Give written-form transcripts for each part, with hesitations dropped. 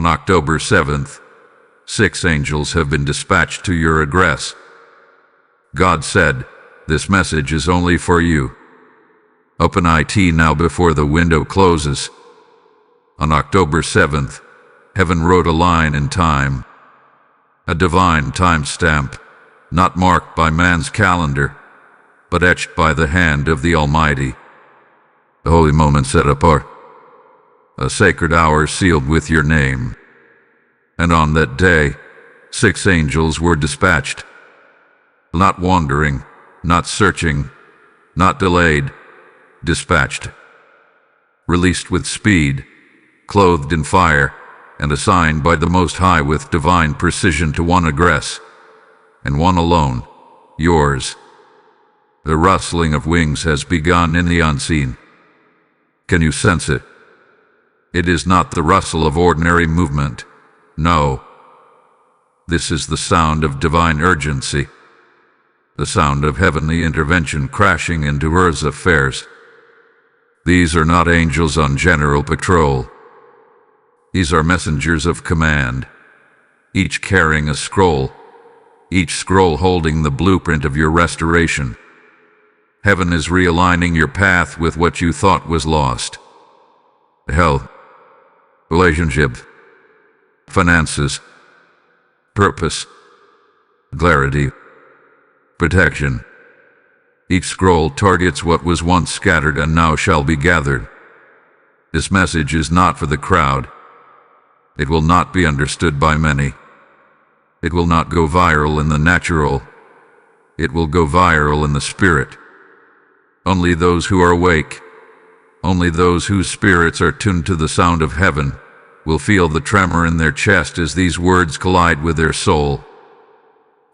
On October 7th, 6 angels have been dispatched to your address. God said, "This message is only for you." Open it now before the window closes. On October 7th, heaven wrote a line in time, a divine timestamp, not marked by man's calendar, but etched by the hand of the Almighty. A holy moment set apart, a sacred hour sealed with your name. And on that day, 6 angels were dispatched, not wandering, not searching, not delayed, dispatched, released with speed, clothed in fire, and assigned by the Most High with divine precision to one address, and one alone, yours. The rustling of wings has begun in the unseen. Can you sense it? It is not the rustle of ordinary movement. No. This is the sound of divine urgency, the sound of heavenly intervention crashing into earth's affairs. These are not angels on general patrol. These are messengers of command, each carrying a scroll, each scroll holding the blueprint of your restoration. Heaven is realigning your path with what you thought was lost. Health, relationship, finances, purpose, clarity, protection. Each scroll targets what was once scattered and now shall be gathered. This message is not for the crowd. It will not be understood by many. It will not go viral in the natural. It will go viral in the spirit. Only those who are awake, only those whose spirits are tuned to the sound of heaven, will feel the tremor in their chest as these words collide with their soul.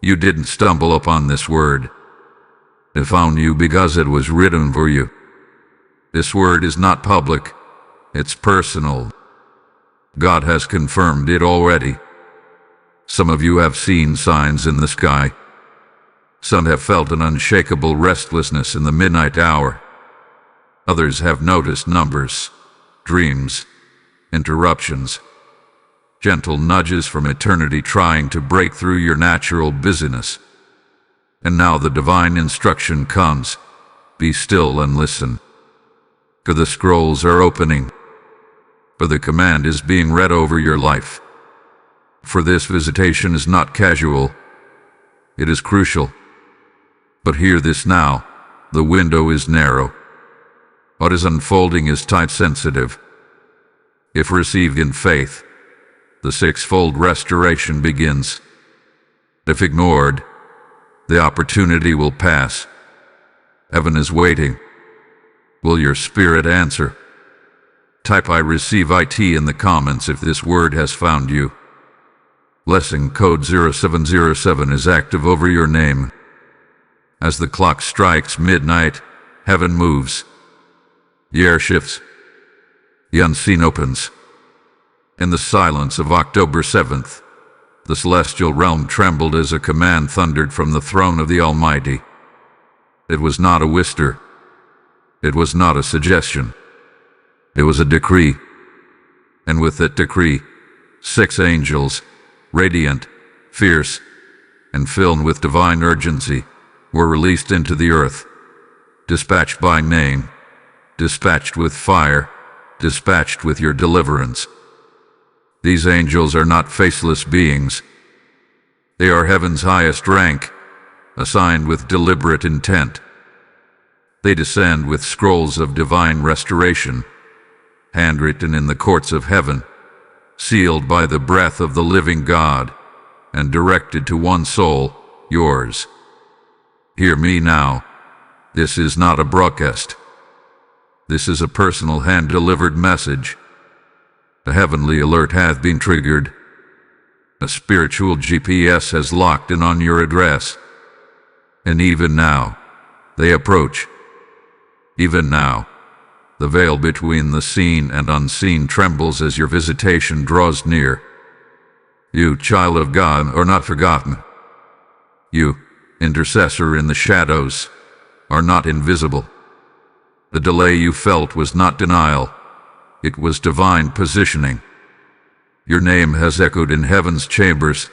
You didn't stumble upon this word. It found you because it was written for you. This word is not public. It's personal. God has confirmed it already. Some of you have seen signs in the sky. Some have felt an unshakable restlessness in the midnight hour. Others have noticed numbers, dreams, interruptions, gentle nudges from eternity trying to break through your natural busyness. And now the divine instruction comes. Be still and listen. For the scrolls are opening. For the command is being read over your life. For this visitation is not casual. It is crucial. But hear this now. The window is narrow. What is unfolding is time-sensitive. If received in faith, the 6-fold restoration begins. If ignored, the opportunity will pass. Heaven is waiting. Will your spirit answer? Type "I receive IT" in the comments if this word has found you. Blessing code 0707 is active over your name. As the clock strikes midnight, heaven moves. The air shifts. The unseen opens. In the silence of October 7th, the celestial realm trembled as a command thundered from the throne of the Almighty. It was not a whisper. It was not a suggestion. It was a decree. And with that decree, 6 angels, radiant, fierce, and filled with divine urgency, were released into the earth, dispatched by name, dispatched with fire, dispatched with your deliverance. These angels are not faceless beings. They are heaven's highest rank, assigned with deliberate intent. They descend with scrolls of divine restoration, handwritten in the courts of heaven, sealed by the breath of the living God, and directed to one soul, yours. Hear me now. This is not a broadcast. This is a personal hand-delivered message. A heavenly alert hath been triggered. A spiritual GPS has locked in on your address. And even now, they approach. Even now, the veil between the seen and unseen trembles as your visitation draws near. You, child of God, are not forgotten. You, intercessor in the shadows, are not invisible. The delay you felt was not denial. It was divine positioning. Your name has echoed in heaven's chambers.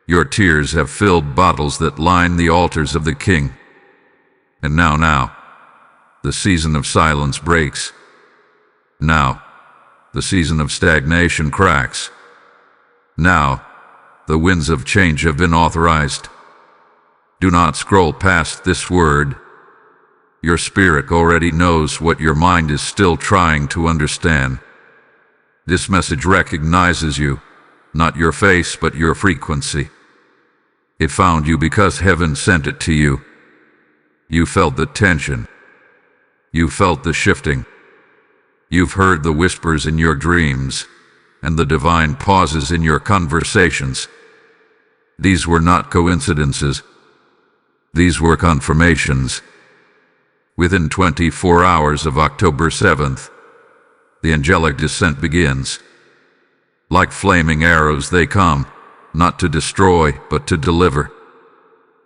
Your tears have filled bottles that line the altars of the King. And now, the season of silence breaks. Now, the season of stagnation cracks. Now, the winds of change have been authorized. Do not scroll past this word. Your spirit already knows what your mind is still trying to understand. This message recognizes you, not your face but your frequency. It found you because heaven sent it to you. You felt the tension. You felt the shifting. You've heard the whispers in your dreams and the divine pauses in your conversations. These were not coincidences. These were confirmations. Within 24 hours of October 7th, the angelic descent begins. Like flaming arrows they come, not to destroy, but to deliver.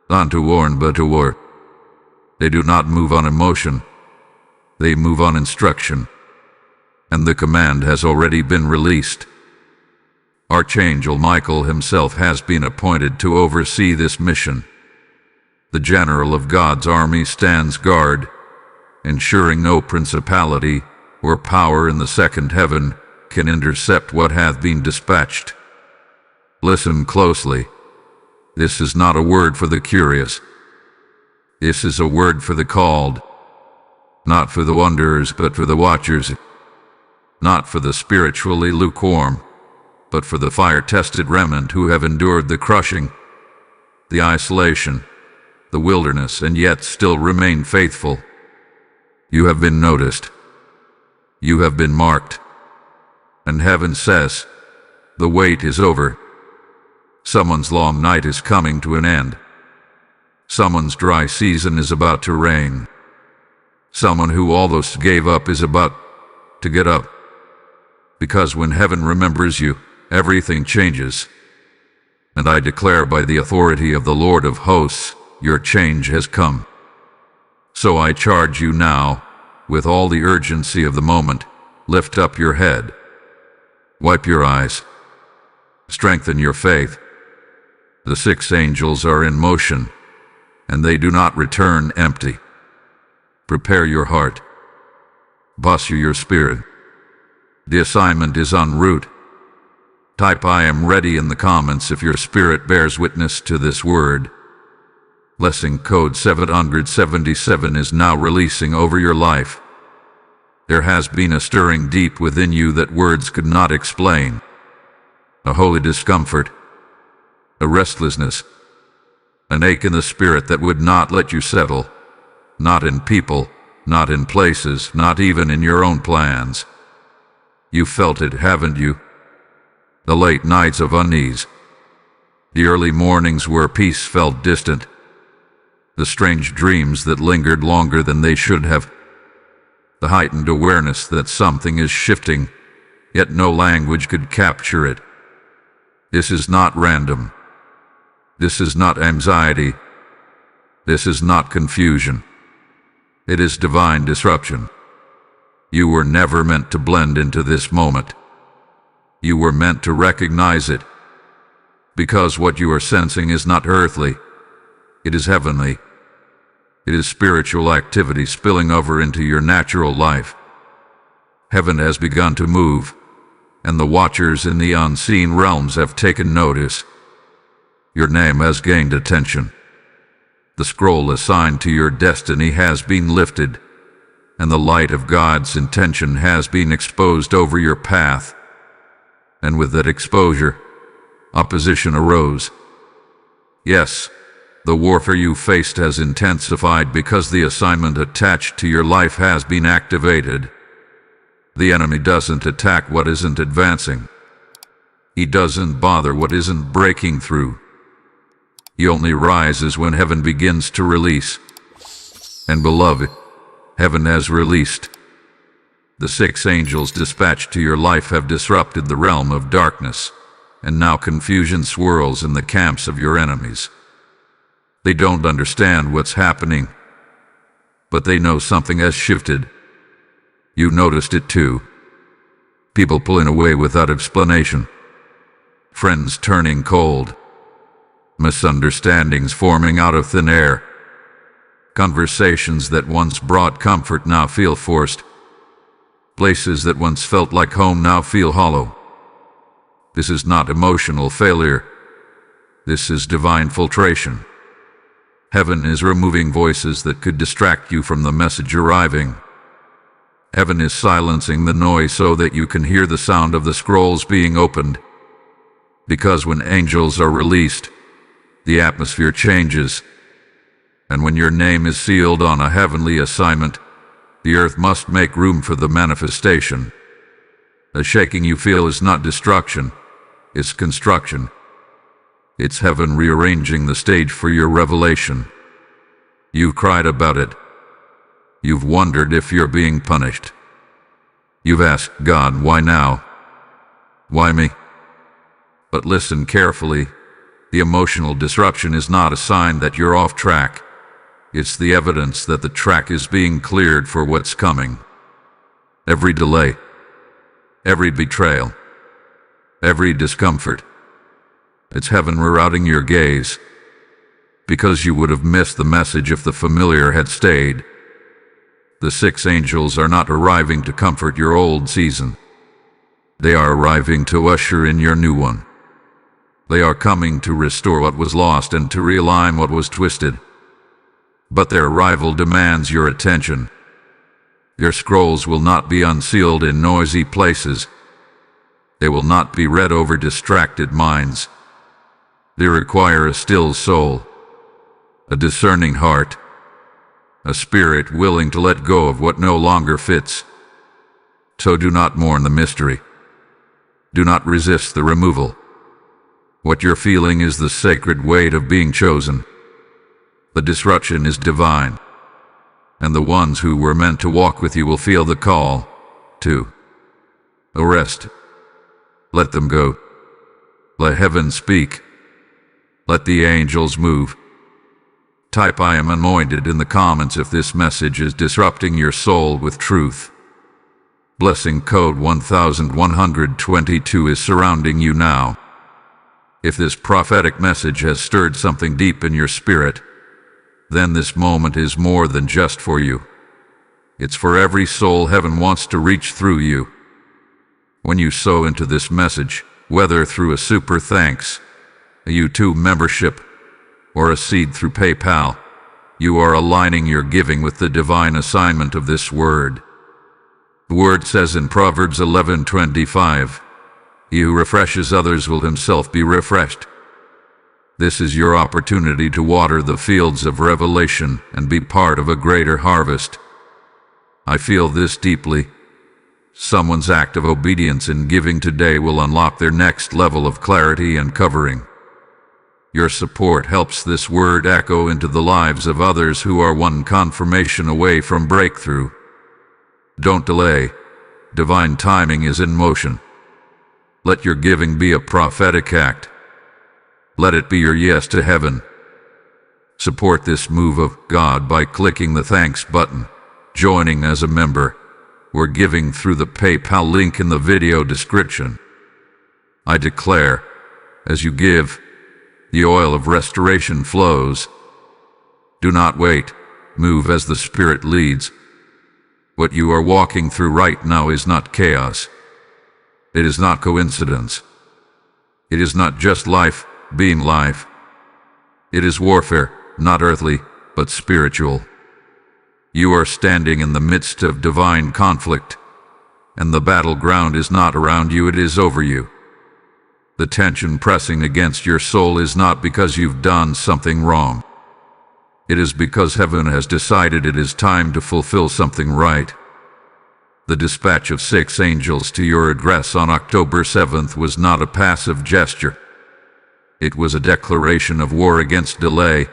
Not to warn, but to war. They do not move on emotion. They move on instruction. And the command has already been released. Archangel Michael himself has been appointed to oversee this mission. The general of God's army stands guard, ensuring no principality or power in the second heaven can intercept what hath been dispatched. Listen closely. This is not a word for the curious. This is a word for the called. Not for the wanderers, but for the watchers. Not for the spiritually lukewarm, but for the fire-tested remnant who have endured the crushing, the isolation, the wilderness, and yet still remain faithful. You have been noticed. You have been marked. And heaven says, the wait is over. Someone's long night is coming to an end. Someone's dry season is about to rain. Someone who almost gave up is about to get up. Because when heaven remembers you, everything changes. And I declare by the authority of the Lord of hosts, your change has come. So I charge you now, with all the urgency of the moment, lift up your head. Wipe your eyes. Strengthen your faith. The 6 angels are in motion, and they do not return empty. Prepare your heart. Bustle your spirit. The assignment is en route. Type I am ready in the comments if your spirit bears witness to this word. Blessing code 777 is now releasing over your life. There has been a stirring deep within you that words could not explain. A holy discomfort. A restlessness. An ache in the spirit that would not let you settle. Not in people, not in places, not even in your own plans. You felt it, haven't you? The late nights of unease. The early mornings where peace felt distant. The strange dreams that lingered longer than they should have. The heightened awareness that something is shifting, yet no language could capture it. This is not random. This is not anxiety. This is not confusion. It is divine disruption. You were never meant to blend into this moment. You were meant to recognize it. Because what you are sensing is not earthly. It is heavenly. It is spiritual activity spilling over into your natural life. Heaven has begun to move, and the watchers in the unseen realms have taken notice. Your name has gained attention. The scroll assigned to your destiny has been lifted, and the light of God's intention has been exposed over your path. And with that exposure, opposition arose. Yes, the warfare you faced has intensified because the assignment attached to your life has been activated. The enemy doesn't attack what isn't advancing. He doesn't bother what isn't breaking through. He only rises when heaven begins to release. And beloved, heaven has released. The 6 angels dispatched to your life have disrupted the realm of darkness, and now confusion swirls in the camps of your enemies. They don't understand what's happening, but they know something has shifted. You noticed it too. People pulling away without explanation. Friends turning cold. Misunderstandings forming out of thin air. Conversations that once brought comfort now feel forced. Places that once felt like home now feel hollow. This is not emotional failure. This is divine filtration. Heaven is removing voices that could distract you from the message arriving. Heaven is silencing the noise so that you can hear the sound of the scrolls being opened. Because when angels are released, the atmosphere changes. And when your name is sealed on a heavenly assignment, the earth must make room for the manifestation. The shaking you feel is not destruction, it's construction. It's heaven rearranging the stage for your revelation. You've cried about it. You've wondered if you're being punished. You've asked God, why now? Why me? But listen carefully. The emotional disruption is not a sign that you're off track. It's the evidence that the track is being cleared for what's coming. Every delay, every betrayal, every discomfort, it's heaven rerouting your gaze. Because you would have missed the message if the familiar had stayed. The 6 angels are not arriving to comfort your old season. They are arriving to usher in your new one. They are coming to restore what was lost and to realign what was twisted. But their arrival demands your attention. Your scrolls will not be unsealed in noisy places. They will not be read over distracted minds. They require a still soul, a discerning heart, a spirit willing to let go of what no longer fits. So do not mourn the mystery. Do not resist the removal. What you're feeling is the sacred weight of being chosen. The disruption is divine, and the ones who were meant to walk with you will feel the call to arrest. Let them go. Let heaven speak. Let the angels move. Type I am anointed in the comments if this message is disrupting your soul with truth. Blessing code 1122 is surrounding you now. If this prophetic message has stirred something deep in your spirit, then this moment is more than just for you. It's for every soul heaven wants to reach through you. When you sow into this message, whether through a super thanks, a YouTube membership, or a seed through PayPal, you are aligning your giving with the divine assignment of this word. The word says in Proverbs 11:25, "He who refreshes others will himself be refreshed." This is your opportunity to water the fields of revelation and be part of a greater harvest. I feel this deeply. Someone's act of obedience in giving today will unlock their next level of clarity and covering. Your support helps this word echo into the lives of others who are one confirmation away from breakthrough. Don't delay. Divine timing is in motion. Let your giving be a prophetic act. Let it be your yes to heaven. Support this move of God by clicking the thanks button, joining as a member, or giving through the PayPal link in the video description. I declare, as you give, the oil of restoration flows. Do not wait. Move as the Spirit leads. What you are walking through right now is not chaos. It is not coincidence. It is not just life being life. It is warfare, not earthly, but spiritual. You are standing in the midst of divine conflict, and the battleground is not around you, it is over you. The tension pressing against your soul is not because you've done something wrong. It is because heaven has decided it is time to fulfill something right. The dispatch of 6 angels to your address on October 7th was not a passive gesture. It was a declaration of war against delay,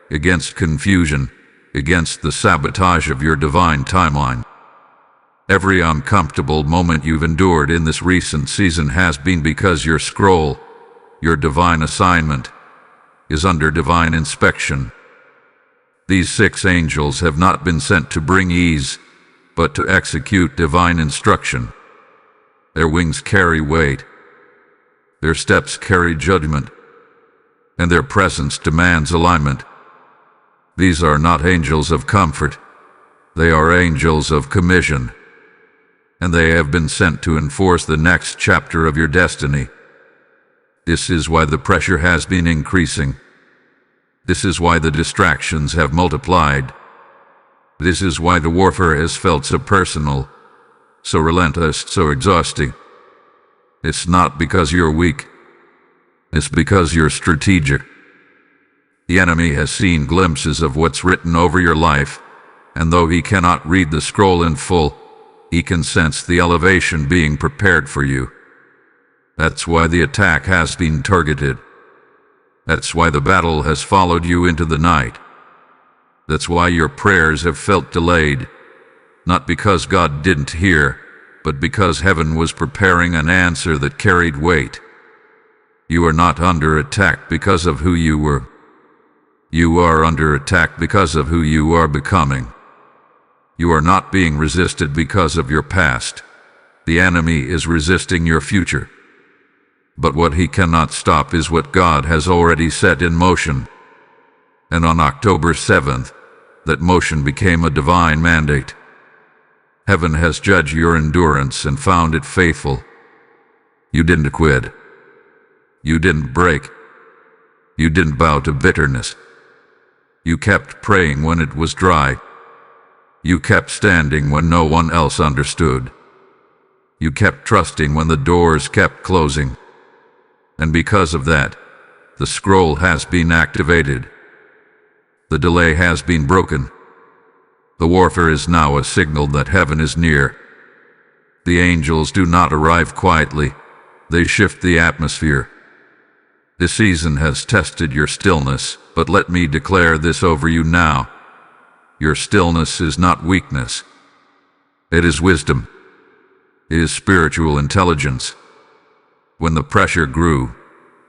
against confusion, against the sabotage of your divine timeline. Every uncomfortable moment you've endured in this recent season has been because your scroll, your divine assignment, is under divine inspection. These 6 angels have not been sent to bring ease, but to execute divine instruction. Their wings carry weight. Their steps carry judgment, and their presence demands alignment. These are not angels of comfort. They are angels of commission, and they have been sent to enforce the next chapter of your destiny. This is why the pressure has been increasing. This is why the distractions have multiplied. This is why the warfare has felt so personal, so relentless, so exhausting. It's not because you're weak. It's because you're strategic. The enemy has seen glimpses of what's written over your life, and though he cannot read the scroll in full, he can sense the elevation being prepared for you. That's why the attack has been targeted. That's why the battle has followed you into the night. That's why your prayers have felt delayed, not because God didn't hear, but because heaven was preparing an answer that carried weight. You are not under attack because of who you were. You are under attack because of who you are becoming. You are not being resisted because of your past. The enemy is resisting your future. But what he cannot stop is what God has already set in motion. And on October 7th, that motion became a divine mandate. Heaven has judged your endurance and found it faithful. You didn't quit. You didn't break. You didn't bow to bitterness. You kept praying when it was dry. You kept standing when no one else understood. You kept trusting when the doors kept closing. And because of that, the scroll has been activated. The delay has been broken. The warfare is now a signal that heaven is near. The angels do not arrive quietly. They shift the atmosphere. This season has tested your stillness, but let me declare this over you now. Your stillness is not weakness. It is wisdom. It is spiritual intelligence. When the pressure grew,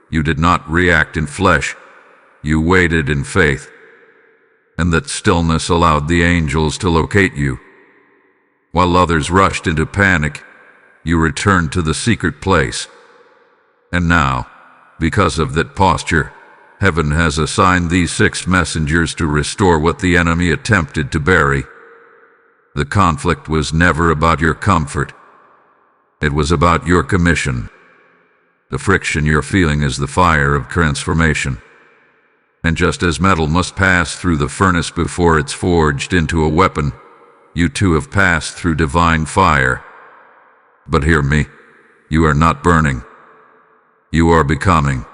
you did not react in flesh. You waited in faith. And that stillness allowed the angels to locate you. While others rushed into panic, you returned to the secret place. And now, because of that posture, heaven has assigned these 6 messengers to restore what the enemy attempted to bury. The conflict was never about your comfort. It was about your commission. The friction you're feeling is the fire of transformation. And just as metal must pass through the furnace before it's forged into a weapon, you too have passed through divine fire. But hear me, you are not burning. You are becoming.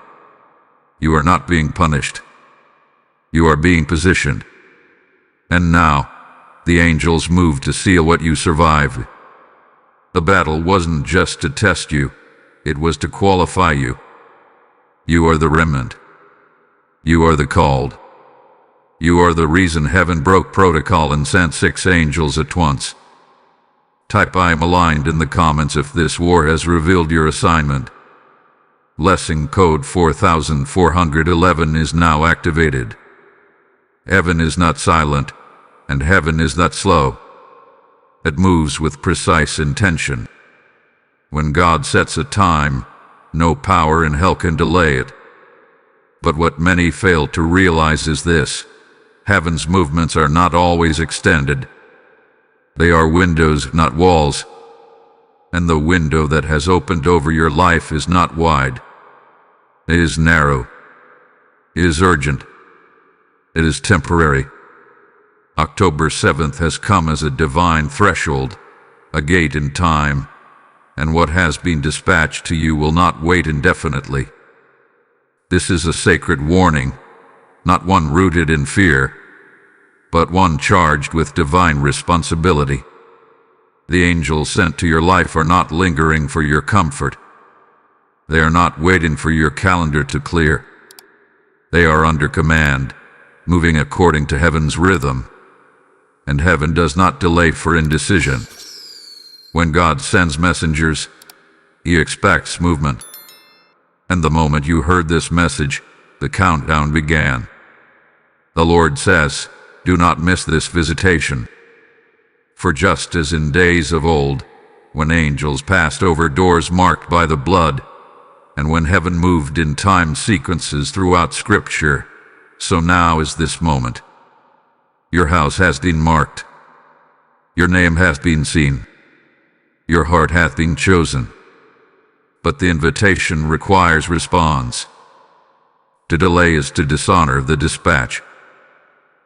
You are not being punished. You are being positioned. And now, the angels move to seal what you survived. The battle wasn't just to test you, it was to qualify you. You are the remnant. You are the called. You are the reason heaven broke protocol and sent 6 angels at once. Type "I'm aligned" in the comments if this war has revealed your assignment. Blessing code 4411 is now activated. Heaven is not silent, and heaven is not slow. It moves with precise intention. When God sets a time, no power in hell can delay it. But what many fail to realize is this: heaven's movements are not always extended. They are windows, not walls. And the window that has opened over your life is not wide. It is narrow. It is urgent. It is temporary. October 7th has come as a divine threshold, a gate in time, and what has been dispatched to you will not wait indefinitely. This is a sacred warning, not one rooted in fear, but one charged with divine responsibility. The angels sent to your life are not lingering for your comfort. They are not waiting for your calendar to clear. They are under command, moving according to heaven's rhythm. And heaven does not delay for indecision. When God sends messengers, He expects movement. And the moment you heard this message, the countdown began. The Lord says, do not miss this visitation. For just as in days of old, when angels passed over doors marked by the blood, and when heaven moved in time sequences throughout Scripture, so now is this moment. Your house has been marked. Your name hath been seen. Your heart hath been chosen. But the invitation requires response. To delay is to dishonor the dispatch.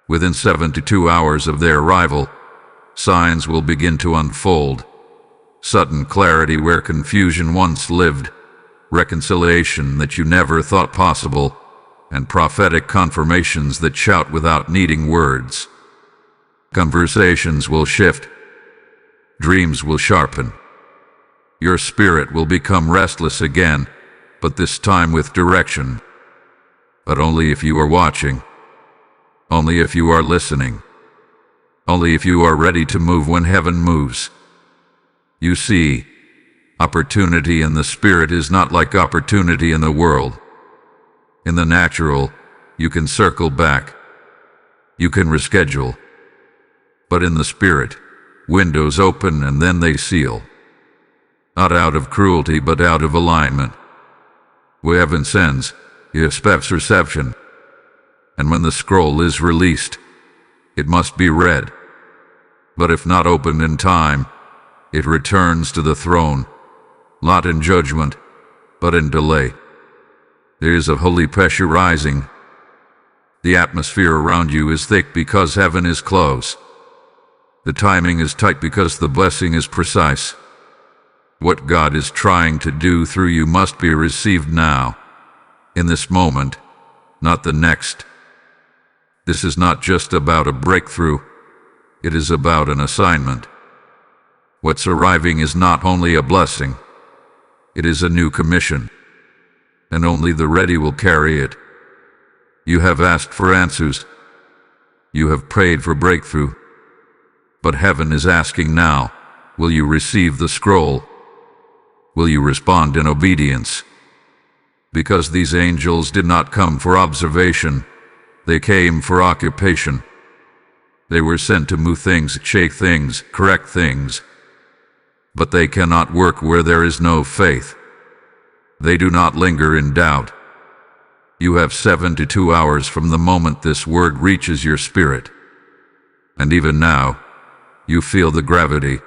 Within 72 hours of their arrival, signs will begin to unfold. Sudden clarity where confusion once lived, reconciliation that you never thought possible, and prophetic confirmations that shout without needing words. Conversations will shift. Dreams will sharpen. Your spirit will become restless again, but this time with direction. But only if you are watching. Only if you are listening. Only if you are ready to move when heaven moves. You see, opportunity in the spirit is not like opportunity in the world. In the natural, you can circle back. You can reschedule. But in the spirit, windows open and then they seal. Not out of cruelty, but out of alignment. Where heaven sends, he expects reception. And when the scroll is released, it must be read. But if not opened in time, it returns to the throne, not in judgment, but in delay. There is a holy pressure rising. The atmosphere around you is thick because heaven is close. The timing is tight because the blessing is precise. What God is trying to do through you must be received now, in this moment, not the next. This is not just about a breakthrough, it is about an assignment. What's arriving is not only a blessing, it is a new commission, and only the ready will carry it. You have asked for answers. You have prayed for breakthrough. But heaven is asking now, will you receive the scroll? Will you respond in obedience? Because these angels did not come for observation, they came for occupation. They were sent to move things, shake things, correct things. But they cannot work where there is no faith. They do not linger in doubt. You have 72 hours from the moment this word reaches your spirit. And even now, you feel the gravity.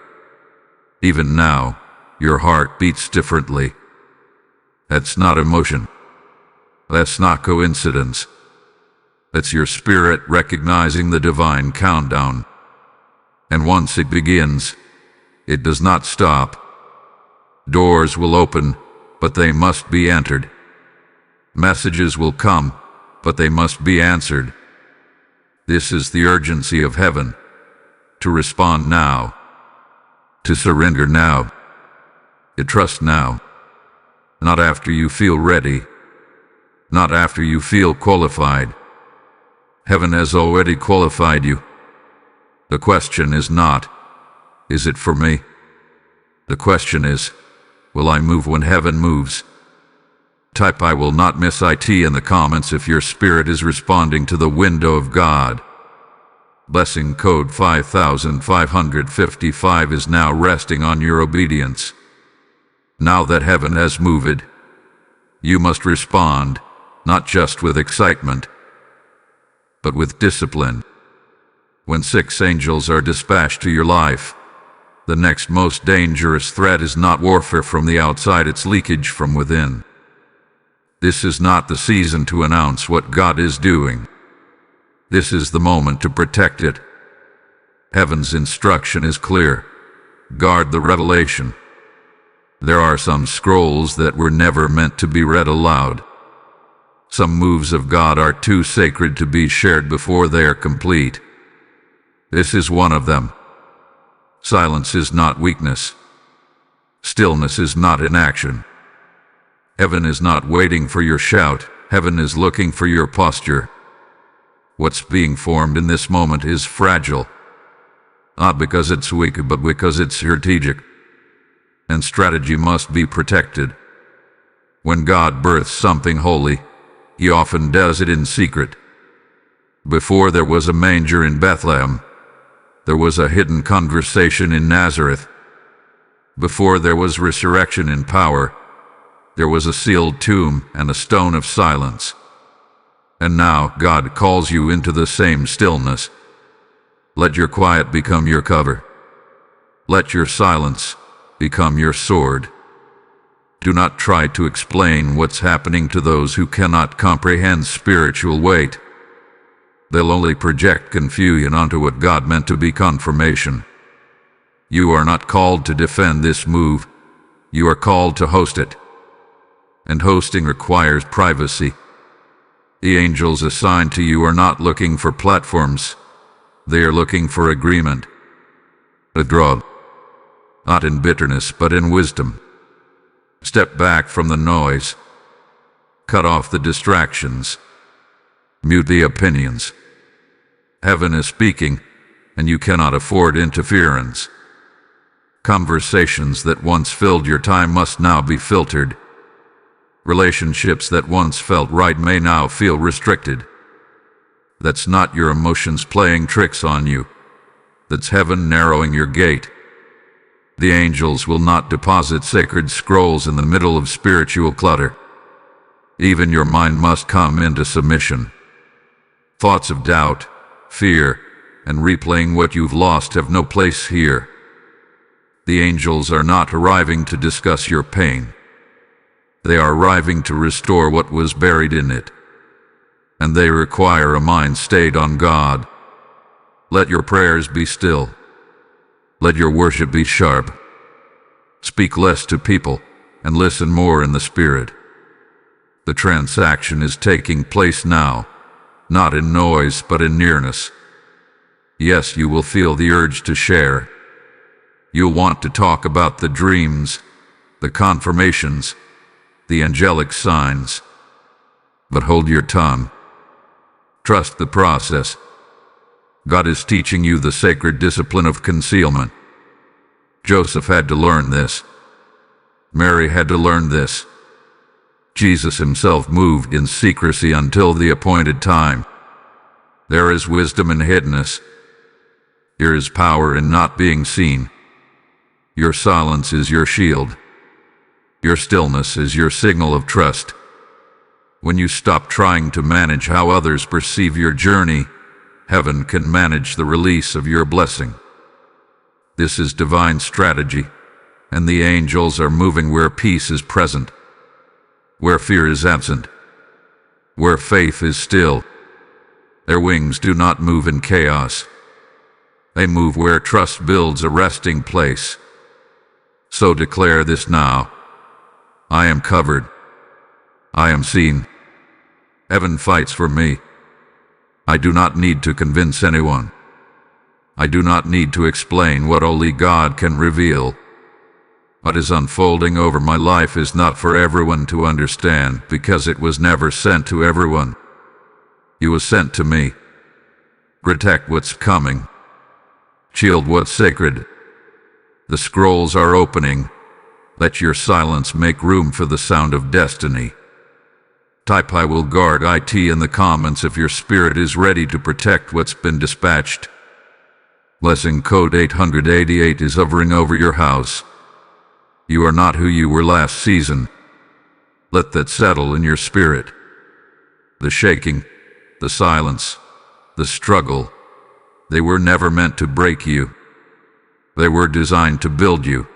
Even now, your heart beats differently. That's not emotion. That's not coincidence. That's your spirit recognizing the divine countdown. And once it begins, it does not stop. Doors will open, but they must be entered. Messages will come, but they must be answered. This is the urgency of heaven. To respond now. To surrender now. To trust now. Not after you feel ready. Not after you feel qualified. Heaven has already qualified you. The question is not, is it for me? The question is, will I move when heaven moves? Type I will not miss IT in the comments if your spirit is responding to the window of God. Blessing code 5555 is now resting on your obedience. Now that heaven has moved, you must respond, not just with excitement, but with discipline. When 6 angels are dispatched to your life, the next most dangerous threat is not warfare from the outside, it's leakage from within. This is not the season to announce what God is doing. This is the moment to protect it. Heaven's instruction is clear. Guard the revelation. There are some scrolls that were never meant to be read aloud. Some moves of God are too sacred to be shared before they are complete. This is one of them. Silence is not weakness. Stillness is not inaction. Heaven is not waiting for your shout. Heaven is looking for your posture. What's being formed in this moment is fragile. Not because it's weak, but because it's strategic. And strategy must be protected. When God births something holy, He often does it in secret. Before there was a manger in Bethlehem, there was a hidden conversation in Nazareth. Before there was resurrection in power, there was a sealed tomb and a stone of silence. And now God calls you into the same stillness. Let your quiet become your cover. Let your silence become your sword. Do not try to explain what's happening to those who cannot comprehend spiritual weight. They'll only project confusion onto what God meant to be confirmation. You are not called to defend this move. You are called to host it. And hosting requires privacy. The angels assigned to you are not looking for platforms. They are looking for agreement. A draw. Not in bitterness, but in wisdom. Step back from the noise. Cut off the distractions. Mute the opinions. Heaven is speaking, and you cannot afford interference. Conversations that once filled your time must now be filtered. Relationships that once felt right may now feel restricted. That's not your emotions playing tricks on you. That's heaven narrowing your gate. The angels will not deposit sacred scrolls in the middle of spiritual clutter. Even your mind must come into submission. Thoughts of doubt, fear, and replaying what you've lost have no place here. The angels are not arriving to discuss your pain. They are arriving to restore what was buried in it. And they require a mind stayed on God. Let your prayers be still. Let your worship be sharp. Speak less to people and listen more in the Spirit. The transaction is taking place now, not in noise but in nearness. Yes, you will feel the urge to share. You'll want to talk about the dreams, the confirmations, the angelic signs. But hold your tongue. Trust the process. God is teaching you the sacred discipline of concealment. Joseph had to learn this. Mary had to learn this. Jesus himself moved in secrecy until the appointed time. There is wisdom in hiddenness. There is power in not being seen. Your silence is your shield. Your stillness is your signal of trust. When you stop trying to manage how others perceive your journey, heaven can manage the release of your blessing. This is divine strategy, and the angels are moving where peace is present, where fear is absent, where faith is still. Their wings do not move in chaos. They move where trust builds a resting place. So declare this now. I am covered. I am seen. Heaven fights for me. I do not need to convince anyone. I do not need to explain what only God can reveal. What is unfolding over my life is not for everyone to understand because it was never sent to everyone. It was sent to me. Protect what's coming. Shield what's sacred. The scrolls are opening. Let your silence make room for the sound of destiny. Type I will guard IT in the comments if your spirit is ready to protect what's been dispatched. Blessing code 888 is hovering over your house. You are not who you were last season. Let that settle in your spirit. The shaking, the silence, the struggle, they were never meant to break you. They were designed to build you.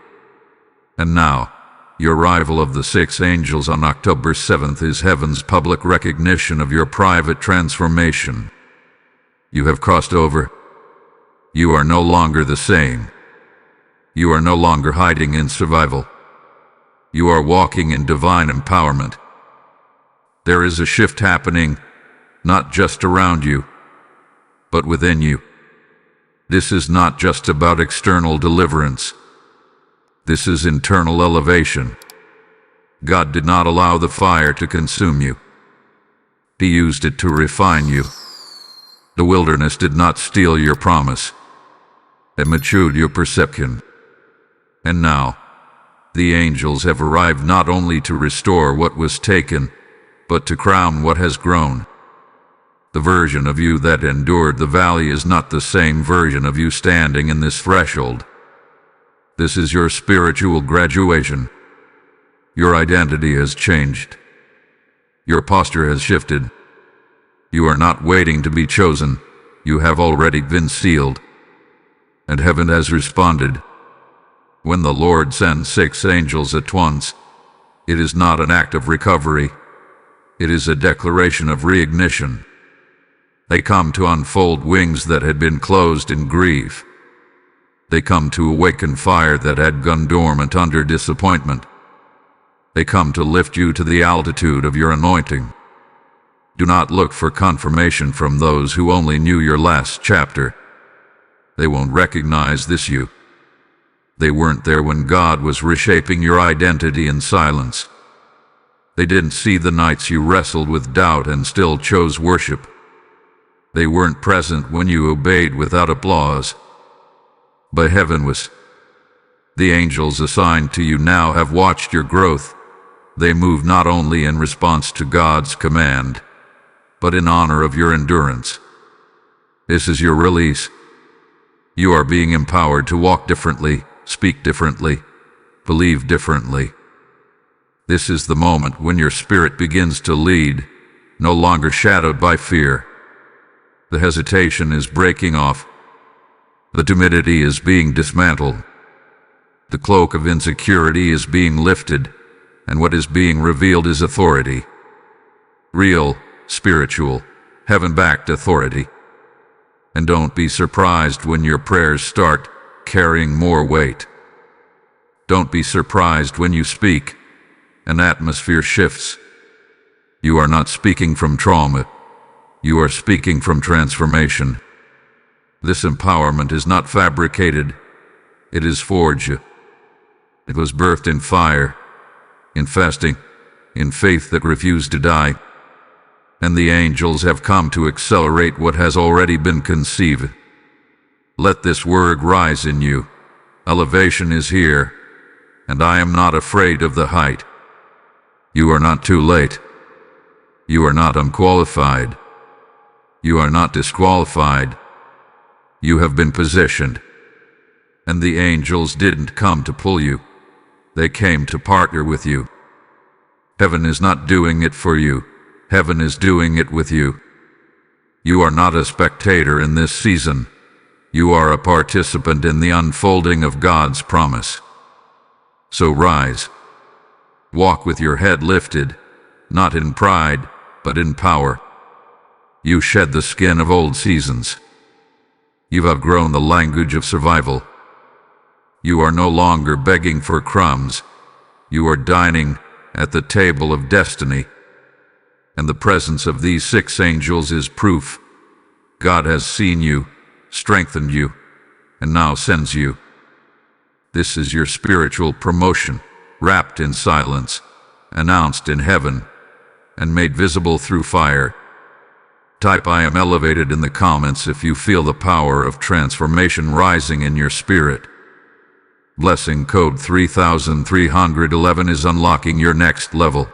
And now, your arrival of the 6 angels on October 7th is heaven's public recognition of your private transformation. You have crossed over. You are no longer the same. You are no longer hiding in survival. You are walking in divine empowerment. There is a shift happening, not just around you, but within you. This is not just about external deliverance. This is internal elevation. God did not allow the fire to consume you. He used it to refine you. The wilderness did not steal your promise. It matured your perception. And now, the angels have arrived not only to restore what was taken, but to crown what has grown. The version of you that endured the valley is not the same version of you standing in this threshold. This is your spiritual graduation. Your identity has changed. Your posture has shifted. You are not waiting to be chosen. You have already been sealed. And heaven has responded. When the Lord sends 6 angels at once, it is not an act of recovery. It is a declaration of reignition. They come to unfold wings that had been closed in grief. They come to awaken fire that had gone dormant under disappointment. They come to lift you to the altitude of your anointing. Do not look for confirmation from those who only knew your last chapter. They won't recognize this you. They weren't there when God was reshaping your identity in silence. They didn't see the nights you wrestled with doubt and still chose worship. They weren't present when you obeyed without applause. But heaven was. The angels assigned to you now have watched your growth. They move not only in response to God's command, but in honor of your endurance. This is your release. You are being empowered to walk differently, speak differently, believe differently. This is the moment when your spirit begins to lead, no longer shadowed by fear. The hesitation is breaking off. The timidity is being dismantled. The cloak of insecurity is being lifted, and what is being revealed is authority. Real, spiritual, heaven-backed authority. And don't be surprised when your prayers start carrying more weight. Don't be surprised when you speak. An atmosphere shifts. You are not speaking from trauma. You are speaking from transformation. This empowerment is not fabricated. It is forged. It was birthed in fire, in fasting, in faith that refused to die. And the angels have come to accelerate what has already been conceived. Let this word rise in you. Elevation is here, and I am not afraid of the height. You are not too late. You are not unqualified. You are not disqualified. You have been positioned. And the angels didn't come to pull you. They came to partner with you. Heaven is not doing it for you. Heaven is doing it with you. You are not a spectator in this season. You are a participant in the unfolding of God's promise. So rise. Walk with your head lifted, not in pride, but in power. You shed the skin of old seasons. You've outgrown the language of survival. You are no longer begging for crumbs. You are dining at the table of destiny. And the presence of these 6 angels is proof. God has seen you, strengthened you, and now sends you. This is your spiritual promotion, wrapped in silence, announced in heaven, and made visible through fire. Type "I am elevated" in the comments if you feel the power of transformation rising in your spirit. Blessing code 3311 is unlocking your next level.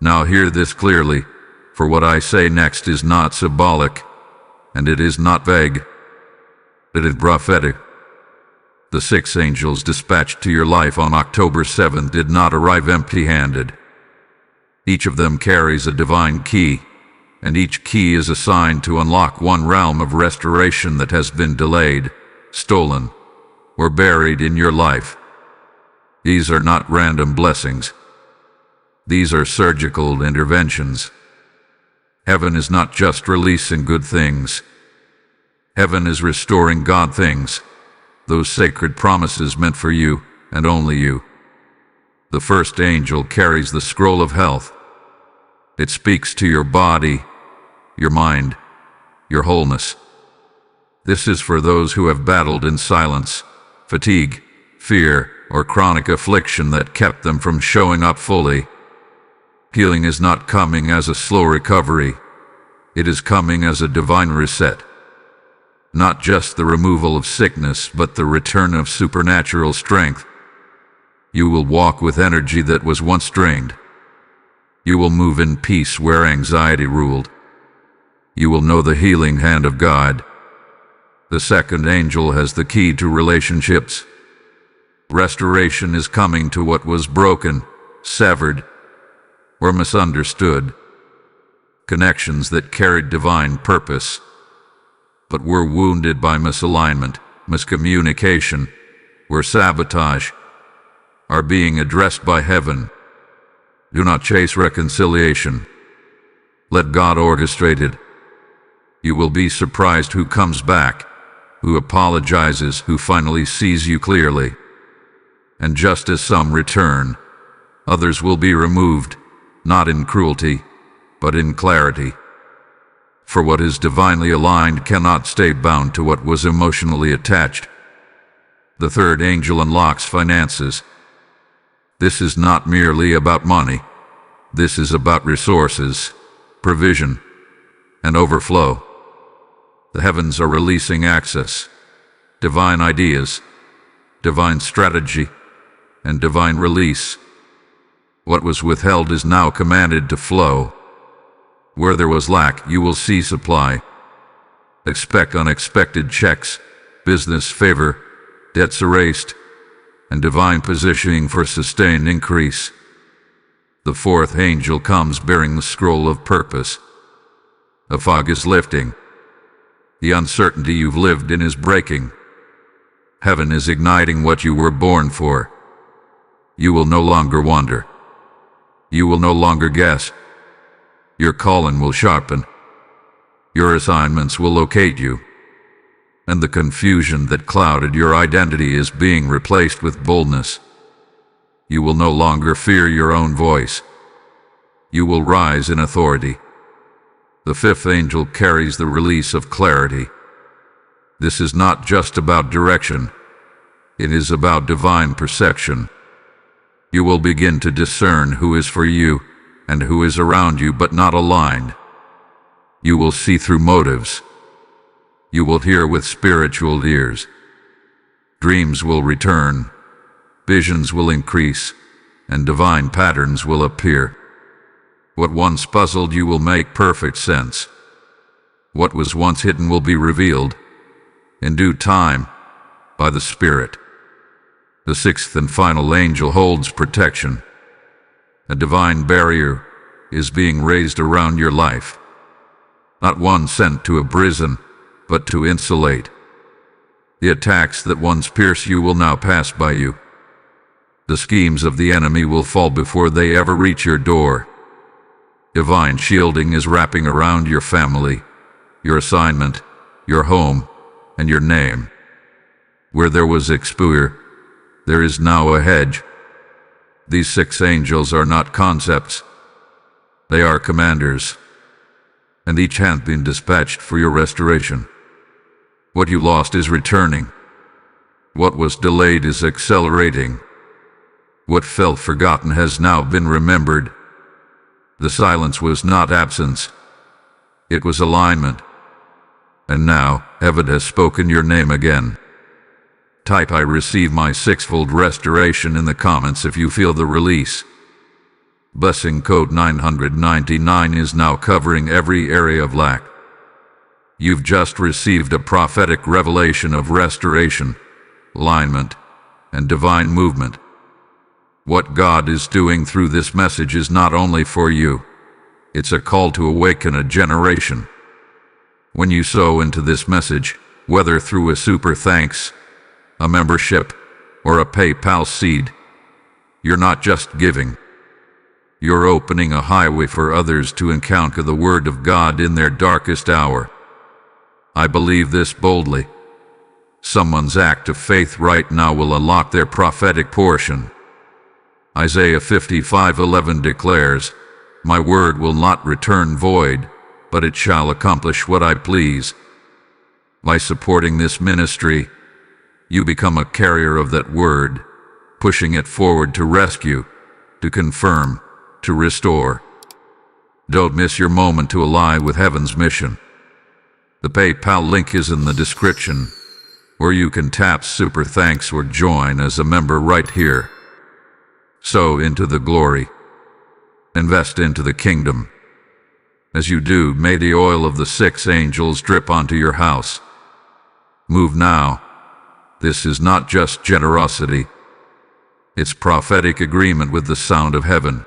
Now hear this clearly, for what I say next is not symbolic, and it is not vague. It is prophetic. The 6 angels dispatched to your life on October 7th did not arrive empty-handed. Each of them carries a divine key, and each key is assigned to unlock one realm of restoration that has been delayed, stolen, or buried in your life. These are not random blessings. These are surgical interventions. Heaven is not just releasing good things. Heaven is restoring God things, those sacred promises meant for you and only you. The first angel carries the scroll of health. It speaks to your body, your mind, your wholeness. This is for those who have battled in silence, fatigue, fear, or chronic affliction that kept them from showing up fully. Healing is not coming as a slow recovery. It is coming as a divine reset. Not just the removal of sickness, but the return of supernatural strength. You will walk with energy that was once drained. You will move in peace where anxiety ruled. You will know the healing hand of God. The second angel has the key to relationships. Restoration is coming to what was broken, severed, or misunderstood. Connections that carried divine purpose, but were wounded by misalignment, miscommunication, or sabotage, are being addressed by heaven. Do not chase reconciliation. Let God orchestrate it. You will be surprised who comes back, who apologizes, who finally sees you clearly. And just as some return, others will be removed, not in cruelty, but in clarity. For what is divinely aligned cannot stay bound to what was emotionally attached. The third angel unlocks finances. This is not merely about money. This is about resources, provision, and overflow. The heavens are releasing access, divine ideas, divine strategy, and divine release. What was withheld is now commanded to flow. Where there was lack, you will see supply. Expect unexpected checks, business favor, debts erased, and divine positioning for sustained increase. The fourth angel comes bearing the scroll of purpose. A fog is lifting. The uncertainty you've lived in is breaking. Heaven is igniting what you were born for. You will no longer wander. You will no longer guess. Your calling will sharpen. Your assignments will locate you. And the confusion that clouded your identity is being replaced with boldness. You will no longer fear your own voice. You will rise in authority. The fifth angel carries the release of clarity. This is not just about direction. It is about divine perception. You will begin to discern who is for you and who is around you but not aligned. You will see through motives. You will hear with spiritual ears. Dreams will return, visions will increase, and divine patterns will appear. What once puzzled you will make perfect sense. What was once hidden will be revealed, in due time, by the Spirit. The sixth and final angel holds protection. A divine barrier is being raised around your life. Not one sent to a prison, but to insulate. The attacks that once pierced you will now pass by you. The schemes of the enemy will fall before they ever reach your door. Divine shielding is wrapping around your family, your assignment, your home, and your name. Where there was exposure, there is now a hedge. These six angels are not concepts. They are commanders, and each hath been dispatched for your restoration. What you lost is returning. What was delayed is accelerating. What felt forgotten has now been remembered. The silence was not absence. It was alignment. And now, heaven has spoken your name again. Type "I receive my sixfold restoration" in the comments if you feel the release. Blessing code 999 is now covering every area of lack. You've just received a prophetic revelation of restoration, alignment, and divine movement. What God is doing through this message is not only for you, it's a call to awaken a generation. When you sow into this message, whether through a super thanks, a membership, or a PayPal seed, you're not just giving. You're opening a highway for others to encounter the Word of God in their darkest hour. I believe this boldly. Someone's act of faith right now will unlock their prophetic portion. Isaiah 55:11 declares, "My word will not return void, but it shall accomplish what I please." By supporting this ministry, you become a carrier of that word, pushing it forward to rescue, to confirm, to restore. Don't miss your moment to align with heaven's mission. The PayPal link is in the description, where you can tap super thanks or join as a member right here. Sow into the glory. Invest into the kingdom. As you do, may the oil of the six angels drip onto your house. Move now. This is not just generosity, It's prophetic agreement with the sound of heaven.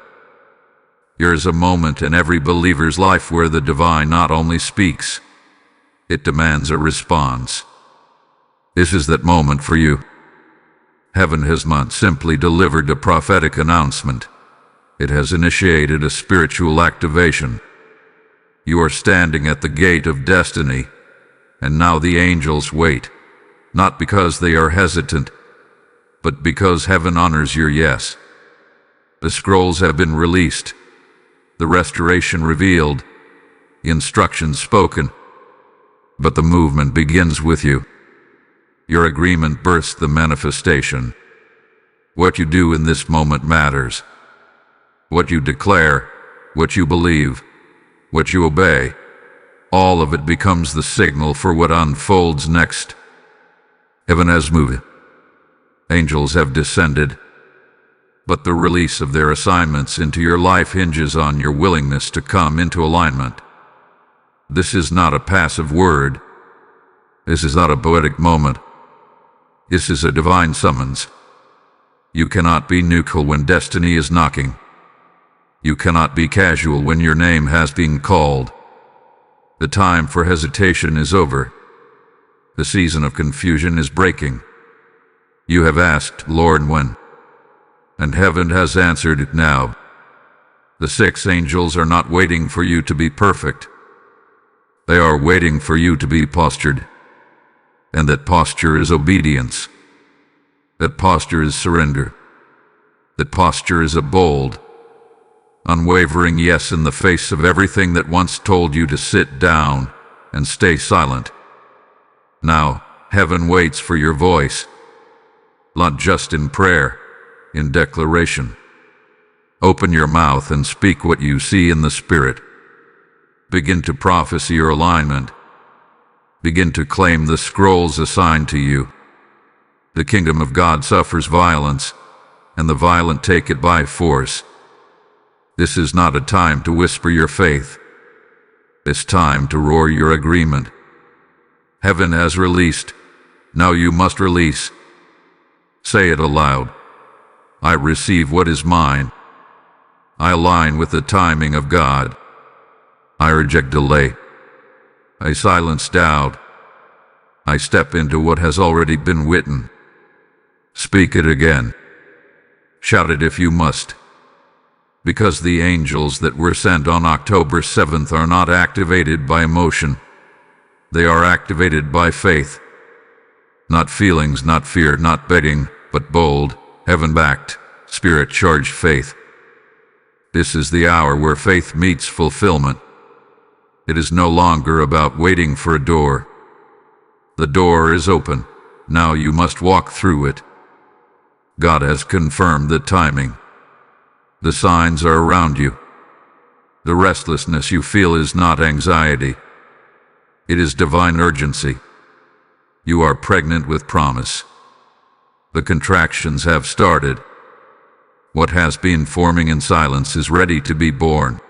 There is a moment in every believer's life where the divine not only speaks, it demands a response. This is that moment for you. Heaven has not simply delivered a prophetic announcement. It has initiated a spiritual activation. You are standing at the gate of destiny, and now the angels wait, not because they are hesitant, but because heaven honors your yes. The scrolls have been released, the restoration revealed, the instructions spoken, but the movement begins with you. Your agreement births the manifestation. What you do in this moment matters. What you declare, what you believe, what you obey, all of it becomes the signal for what unfolds next. Heaven has moved. Angels have descended. But the release of their assignments into your life hinges on your willingness to come into alignment. This is not a passive word. This is not a poetic moment. This is a divine summons. You cannot be neutral when destiny is knocking. You cannot be casual when your name has been called. The time for hesitation is over. The season of confusion is breaking. You have asked, Lord, when? And heaven has answered it now. The 6 angels are not waiting for you to be perfect. They are waiting for you to be postured. And that posture is obedience. That posture is surrender. That posture is a bold, unwavering yes in the face of everything that once told you to sit down and stay silent. Now, heaven waits for your voice, not just in prayer, in declaration. Open your mouth and speak what you see in the Spirit. Begin to prophesy your alignment. Begin to claim the scrolls assigned to you. The kingdom of God suffers violence, and the violent take it by force. This is not a time to whisper your faith. It's time to roar your agreement. Heaven has released. Now you must release. Say it aloud. I receive what is mine. I align with the timing of God. I reject delay. I silence doubt. I step into what has already been written. Speak it again. Shout it if you must. Because the angels that were sent on October 7th are not activated by emotion. They are activated by faith. Not feelings, not fear, not begging, but bold, heaven-backed, spirit-charged faith. This is the hour where faith meets fulfillment. It is no longer about waiting for a door. The door is open. Now you must walk through it. God has confirmed the timing. The signs are around you. The restlessness you feel is not anxiety. It is divine urgency. You are pregnant with promise. The contractions have started. What has been forming in silence is ready to be born.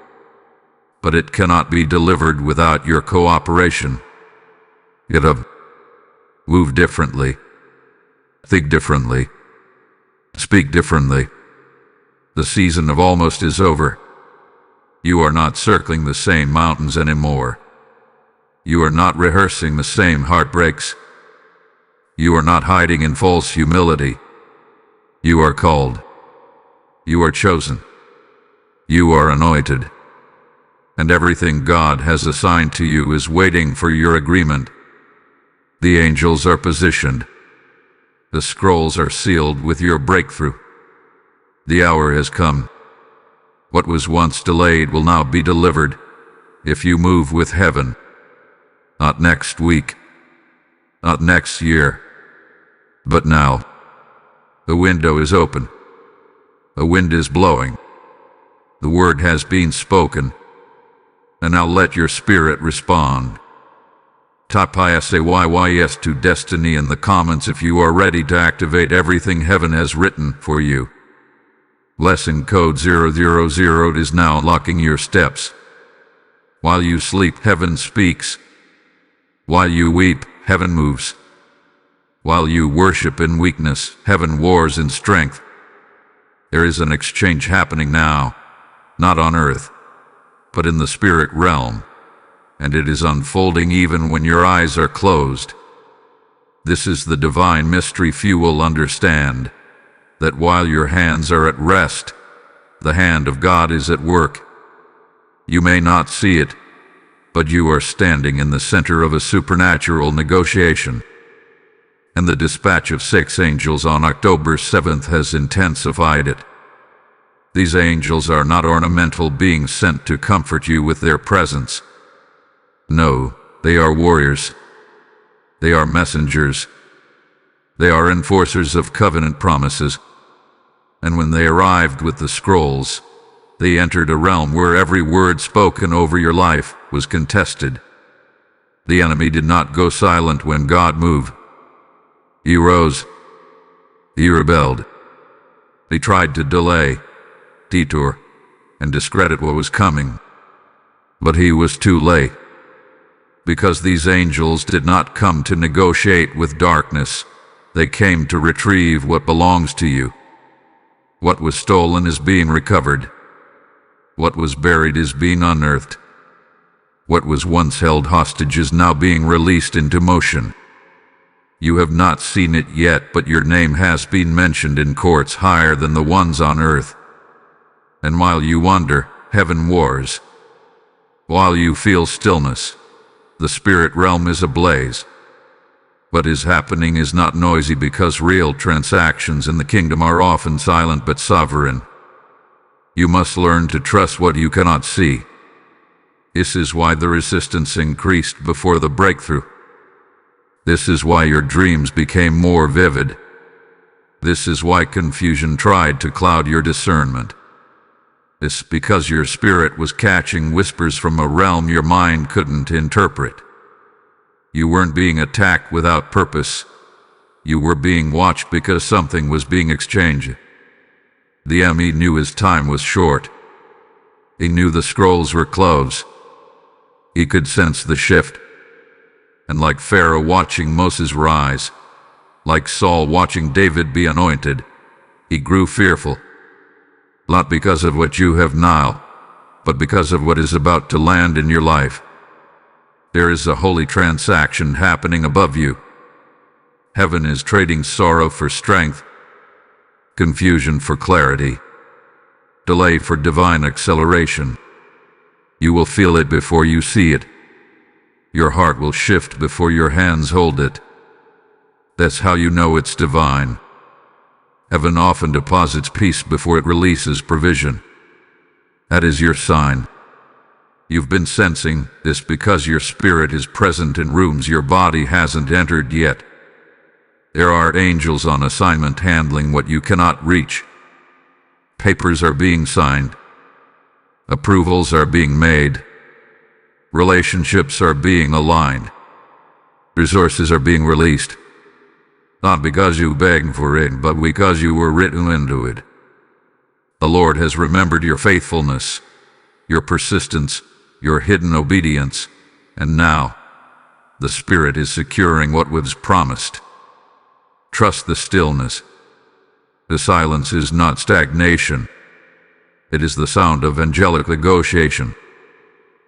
But it cannot be delivered without your cooperation. Get up. Move differently. Think differently. Speak differently. The season of almost is over. You are not circling the same mountains anymore. You are not rehearsing the same heartbreaks. You are not hiding in false humility. You are called. You are chosen. You are anointed. And everything God has assigned to you is waiting for your agreement. The angels are positioned. The scrolls are sealed with your breakthrough. The hour has come. What was once delayed will now be delivered if you move with heaven. Not next week, not next year, but now. The window is open. The wind is blowing. The word has been spoken. And now let your spirit respond. Type ISAYYS to destiny in the comments if you are ready to activate everything heaven has written for you. Blessing code 000 is now unlocking your steps. While you sleep, heaven speaks. While you weep, heaven moves. While you worship in weakness, heaven wars in strength. There is an exchange happening now, not on earth, but in the spirit realm, and it is unfolding even when your eyes are closed. This is the divine mystery. Few will understand that while your hands are at rest, the hand of God is at work. You may not see it, but you are standing in the center of a supernatural negotiation. And the dispatch of 6 angels on October 7th has intensified it. These angels are not ornamental beings sent to comfort you with their presence. No, they are warriors. They are messengers. They are enforcers of covenant promises. And when they arrived with the scrolls, they entered a realm where every word spoken over your life was contested. The enemy did not go silent when God moved. He rose. He rebelled. He tried to delay, detour, and discredit what was coming. But he was too late. Because these angels did not come to negotiate with darkness, they came to retrieve what belongs to you. What was stolen is being recovered. What was buried is being unearthed. What was once held hostage is now being released into motion. You have not seen it yet, but your name has been mentioned in courts higher than the ones on earth. And while you wonder, heaven wars. While you feel stillness, the spirit realm is ablaze. What is happening is not noisy, because real transactions in the kingdom are often silent but sovereign. You must learn to trust what you cannot see. This is why the resistance increased before the breakthrough. This is why your dreams became more vivid. This is why confusion tried to cloud your discernment. This because your spirit was catching whispers from a realm your mind couldn't interpret. You weren't being attacked without purpose. You were being watched because something was being exchanged. The enemy knew his time was short. He knew the scrolls were closed. He could sense the shift. And like Pharaoh watching Moses rise, like Saul watching David be anointed, he grew fearful. Not because of what you have now, but because of what is about to land in your life. There is a holy transaction happening above you. Heaven is trading sorrow for strength, confusion for clarity, delay for divine acceleration. You will feel it before you see it. Your heart will shift before your hands hold it. That's how you know it's divine. Heaven often deposits peace before it releases provision. That is your sign. You've been sensing this because your spirit is present in rooms your body hasn't entered yet. There are angels on assignment handling what you cannot reach. Papers are being signed. Approvals are being made. Relationships are being aligned. Resources are being released. Not because you begged for it, but because you were written into it. The Lord has remembered your faithfulness, your persistence, your hidden obedience, and now the Spirit is securing what was promised. Trust the stillness. The silence is not stagnation. It is the sound of angelic negotiation.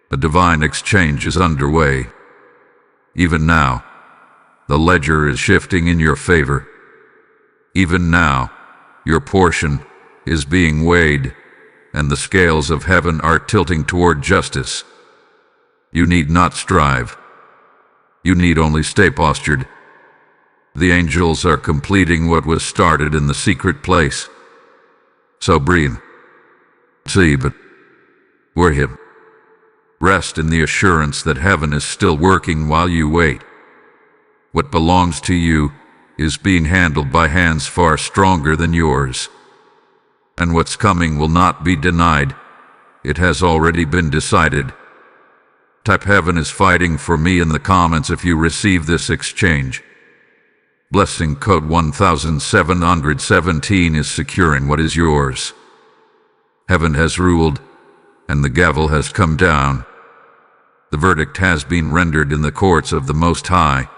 A divine exchange is underway. Even now, the ledger is shifting in your favor. Even now, your portion is being weighed, and the scales of heaven are tilting toward justice. You need not strive. You need only stay postured. The angels are completing what was started in the secret place. So breathe. See, but we're Him. Rest in the assurance that heaven is still working while you wait. What belongs to you is being handled by hands far stronger than yours. And what's coming will not be denied. It has already been decided. Type "Heaven is fighting for me" in the comments if you receive this exchange. Blessing code 1717 is securing what is yours. Heaven has ruled, and the gavel has come down. The verdict has been rendered in the courts of the Most High.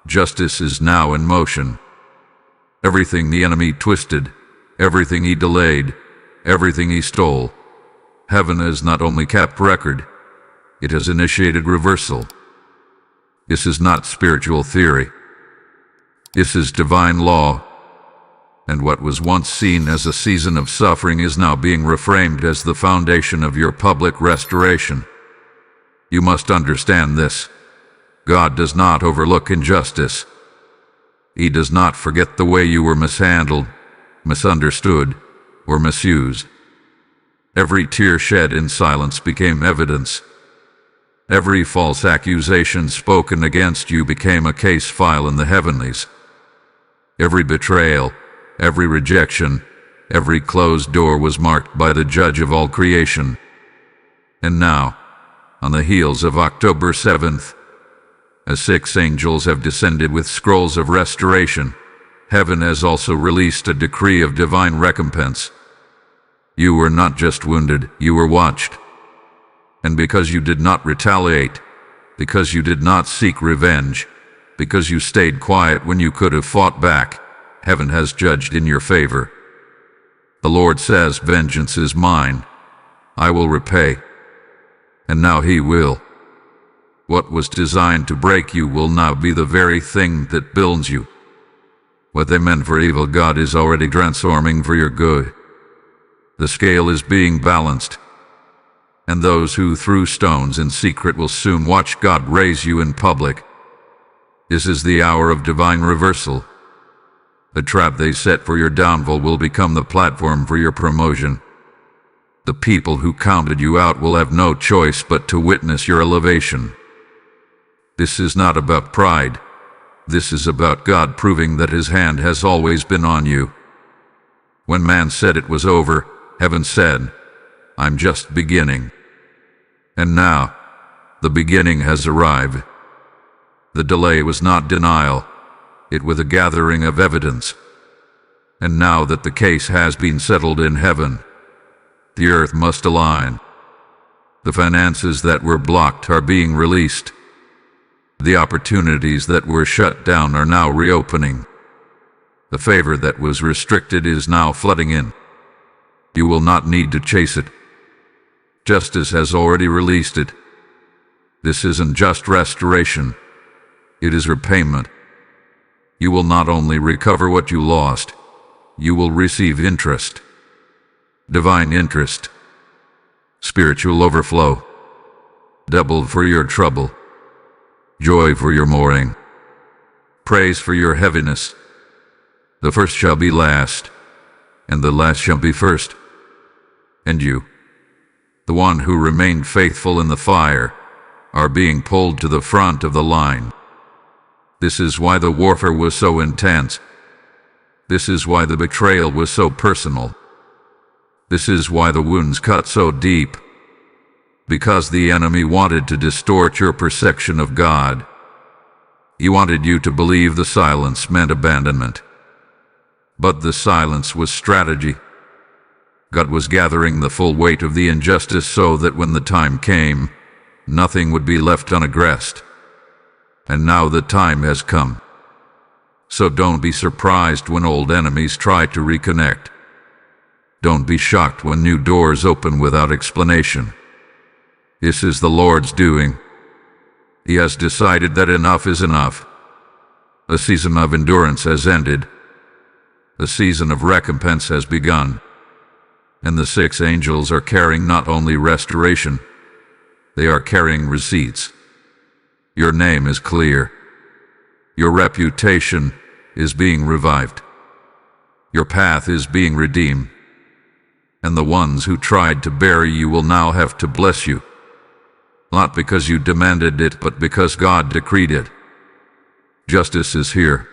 Justice is now in motion. Everything the enemy twisted, everything he delayed, everything he stole. Heaven has not only kept record, it has initiated reversal. This is not spiritual theory. This is divine law. And what was once seen as a season of suffering is now being reframed as the foundation of your public restoration. You must understand this. God does not overlook injustice. He does not forget the way you were mishandled, misunderstood, or misused. Every tear shed in silence became evidence. Every false accusation spoken against you became a case file in the heavenlies. Every betrayal, every rejection, every closed door was marked by the judge of all creation. And now, on the heels of October 7th, as 6 angels have descended with scrolls of restoration, heaven has also released a decree of divine recompense. You were not just wounded, you were watched. And because you did not retaliate, because you did not seek revenge, because you stayed quiet when you could have fought back, heaven has judged in your favor. The Lord says, "Vengeance is mine. I will repay." And now he will. What was designed to break you will now be the very thing that builds you. What they meant for evil, God is already transforming for your good. The scale is being balanced. And those who threw stones in secret will soon watch God raise you in public. This is the hour of divine reversal. The trap they set for your downfall will become the platform for your promotion. The people who counted you out will have no choice but to witness your elevation. This is not about pride. This is about God proving that his hand has always been on you. When man said it was over, heaven said, "I'm just beginning." And now, the beginning has arrived. The delay was not denial. It was a gathering of evidence. And now that the case has been settled in heaven, the earth must align. The finances that were blocked are being released. The opportunities that were shut down are now reopening. The favor that was restricted is now flooding in. You will not need to chase it. Justice has already released it. This isn't just restoration. It is repayment. You will not only recover what you lost, you will receive interest. Divine interest. Spiritual overflow. Double for your trouble. Joy for your mourning. Praise for your heaviness. The first shall be last, and the last shall be first. And you, the one who remained faithful in the fire, are being pulled to the front of the line. This is why the warfare was so intense. This is why the betrayal was so personal. This is why the wounds cut so deep. Because the enemy wanted to distort your perception of God. He wanted you to believe the silence meant abandonment. But the silence was strategy. God was gathering the full weight of the injustice so that when the time came, nothing would be left unaggressed. And now the time has come. So don't be surprised when old enemies try to reconnect. Don't be shocked when new doors open without explanation. This is the Lord's doing. He has decided that enough is enough. The season of endurance has ended. The season of recompense has begun. And the 6 angels are carrying not only restoration, they are carrying receipts. Your name is clear. Your reputation is being revived. Your path is being redeemed. And the ones who tried to bury you will now have to bless you. Not because you demanded it, but because God decreed it. Justice is here.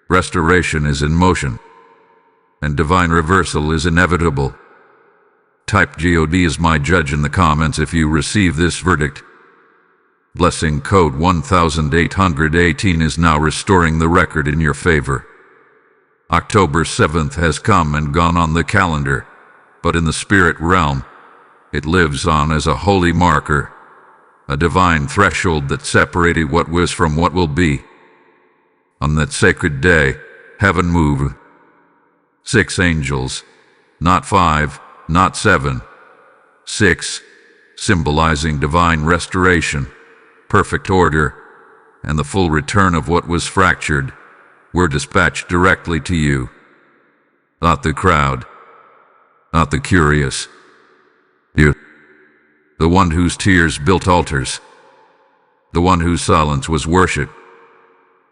Restoration is in motion. And divine reversal is inevitable. Type God is my judge in the comments if you receive this verdict. Blessing code 1818 is now restoring the record in your favor. October 7th has come and gone on the calendar, but in the spirit realm, it lives on as a holy marker, a divine threshold that separated what was from what will be. On that sacred day, heaven moved. 6 angels, not 5, not 7, 6, symbolizing divine restoration, perfect order, and the full return of what was fractured, were dispatched directly to you. Not the crowd, not the curious. You, the one whose tears built altars, the one whose silence was worship,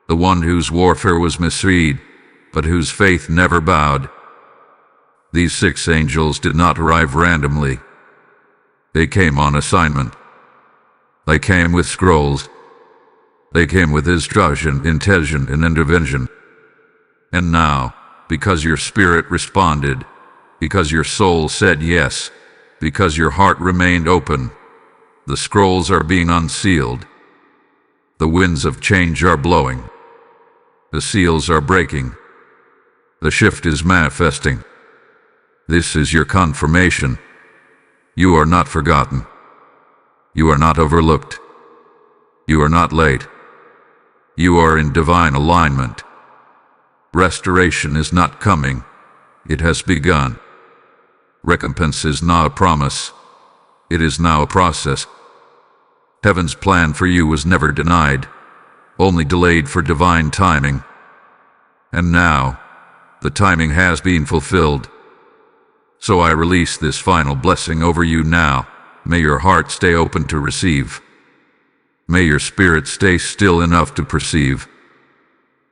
the one whose warfare was misread, but whose faith never bowed. These 6 angels did not arrive randomly. They came on assignment. They came with scrolls. They came with instruction, intention, and intervention. And now, because your spirit responded, because your soul said yes, because your heart remained open, the scrolls are being unsealed. The winds of change are blowing. The seals are breaking. The shift is manifesting. This is your confirmation. You are not forgotten. You are not overlooked. You are not late. You are in divine alignment. Restoration is not coming. It has begun. Recompense is not a promise. It is now a process. Heaven's plan for you was never denied, only delayed for divine timing. And now, the timing has been fulfilled. So I release this final blessing over you now. May your heart stay open to receive. May your spirit stay still enough to perceive.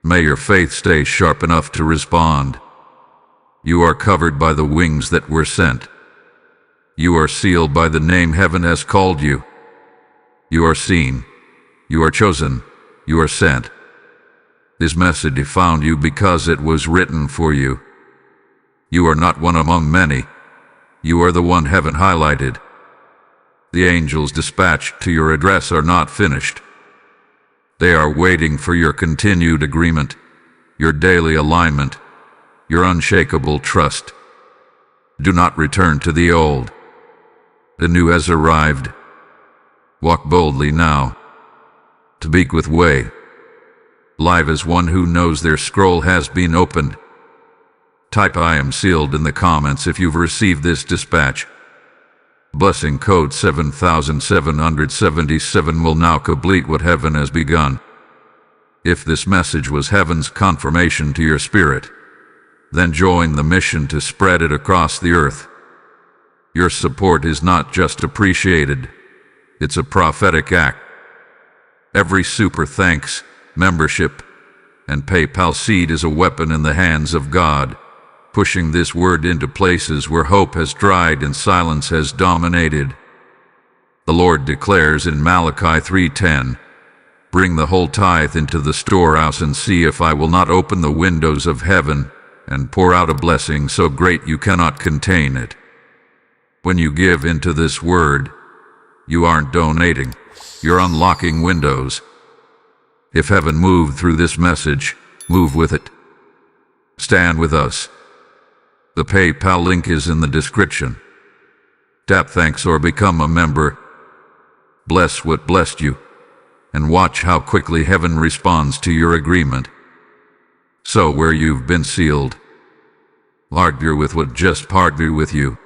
May your faith stay sharp enough to respond. You are covered by the wings that were sent. You are sealed by the name heaven has called you. You are seen. You are chosen. You are sent. This message found you because it was written for you. You are not one among many. You are the one heaven highlighted. The angels dispatched to your address are not finished. They are waiting for your continued agreement, your daily alignment, your unshakable trust. Do not return to the old. The new has arrived. Walk boldly now. Speak with way. Live as one who knows their scroll has been opened. Type I am sealed in the comments if you've received this dispatch. Blessing code 7777 will now complete what heaven has begun. If this message was heaven's confirmation to your spirit, then join the mission to spread it across the earth. Your support is not just appreciated, it's a prophetic act. Every super thanks, membership, and PayPal seed is a weapon in the hands of God, pushing this word into places where hope has dried and silence has dominated. The Lord declares in Malachi 3:10, "Bring the whole tithe into the storehouse and see if I will not open the windows of heaven and pour out a blessing so great you cannot contain it." When you give into this word, you aren't donating, you're unlocking windows. If heaven moved through this message, move with it. Stand with us. The PayPal link is in the description. Tap thanks or become a member. Bless what blessed you, and watch how quickly heaven responds to your agreement. So where you've been sealed, partner with what just partnered with you.